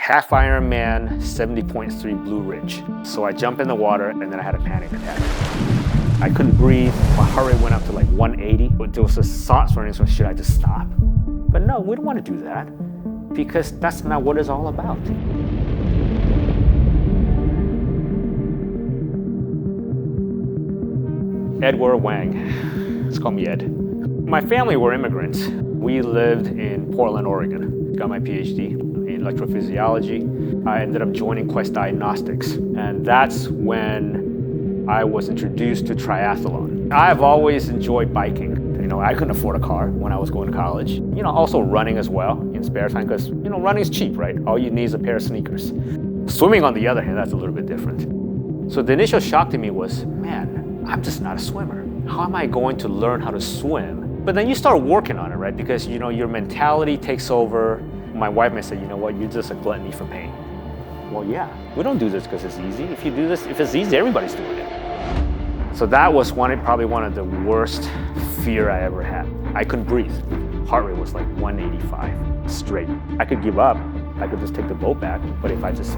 half Ironman, 70.3 Blue Ridge. So I jump in the water and then I had a panic attack. I couldn't breathe. My heart rate went up to like 180. There was just thoughts running, so should I just stop? But no, we don't want to do that because that's not what it's all about. Edward Wang. Let's call me Ed. My family were immigrants. We lived in Portland, Oregon. Got my Ph.D. in electrophysiology. I ended up joining Quest Diagnostics, and that's when I was introduced to triathlon. I've always enjoyed biking. I couldn't afford a car when I was going to college. Also running as well in spare time because, running is cheap, right? All you need is a pair of sneakers. Swimming, on the other hand, that's a little bit different. So the initial shock to me was, man, I'm just not a swimmer. How am I going to learn how to swim? But then you start working on it, right? Because, your mentality takes over. My wife may say, you know what, you're just a gluttony for pain. Well, yeah, we don't do this because it's easy. If it's easy, everybody's doing it. So that was probably one of the worst fear I ever had. I couldn't breathe. Heart rate was like 185 straight. I could give up. I could just take the boat back. But if I just,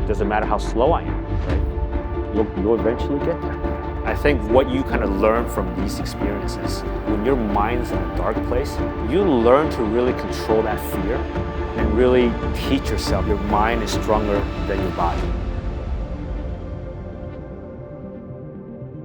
doesn't matter how slow I am, right? You'll eventually get there. I think what you kind of learn from these experiences, when your mind's in a dark place, you learn to really control that fear and really teach yourself your mind is stronger than your body.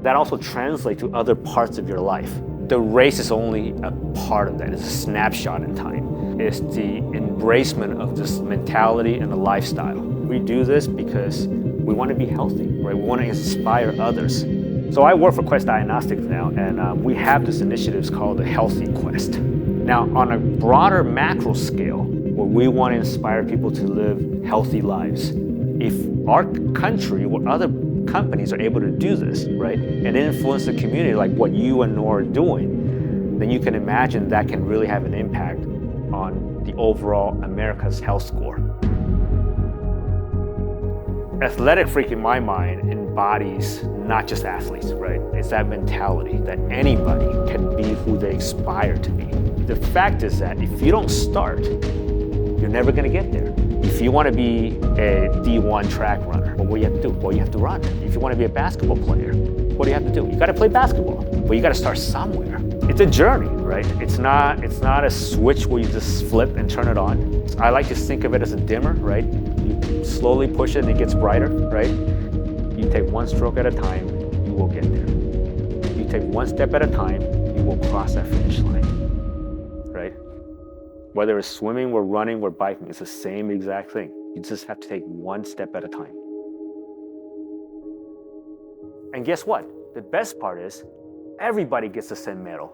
That also translates to other parts of your life. The race is only a part of that. It's a snapshot in time. It's the embracement of this mentality and the lifestyle. We do this because we want to be healthy, right? We want to inspire others. So I work for Quest Diagnostics now, and we have this initiative called the Healthy Quest. Now, on a broader macro scale, where we want to inspire people to live healthy lives, if our country or other companies are able to do this, right, and influence the community like what you and Nora are doing, then you can imagine that can really have an impact on the overall America's health score. Athletifreak, in my mind, embodies not just athletes, right? It's that mentality that anybody can be who they aspire to be. The fact is that if you don't start, you're never going to get there. If you want to be a D1 track runner, what do you have to do? Well, you have to run. If you want to be a basketball player, what do you have to do? You got to play basketball. Well, you got to start somewhere. It's a journey, right? It's not a switch where you just flip and turn it on. I like to think of it as a dimmer, right? You slowly push it and it gets brighter, right? You take one stroke at a time, you will get there. You take one step at a time, you will cross that finish line, right? Whether it's swimming or running or biking, it's the same exact thing. You just have to take one step at a time. And guess what? The best part is everybody gets the same medal.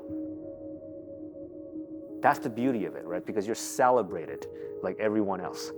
That's the beauty of it, right? Because you're celebrated like everyone else.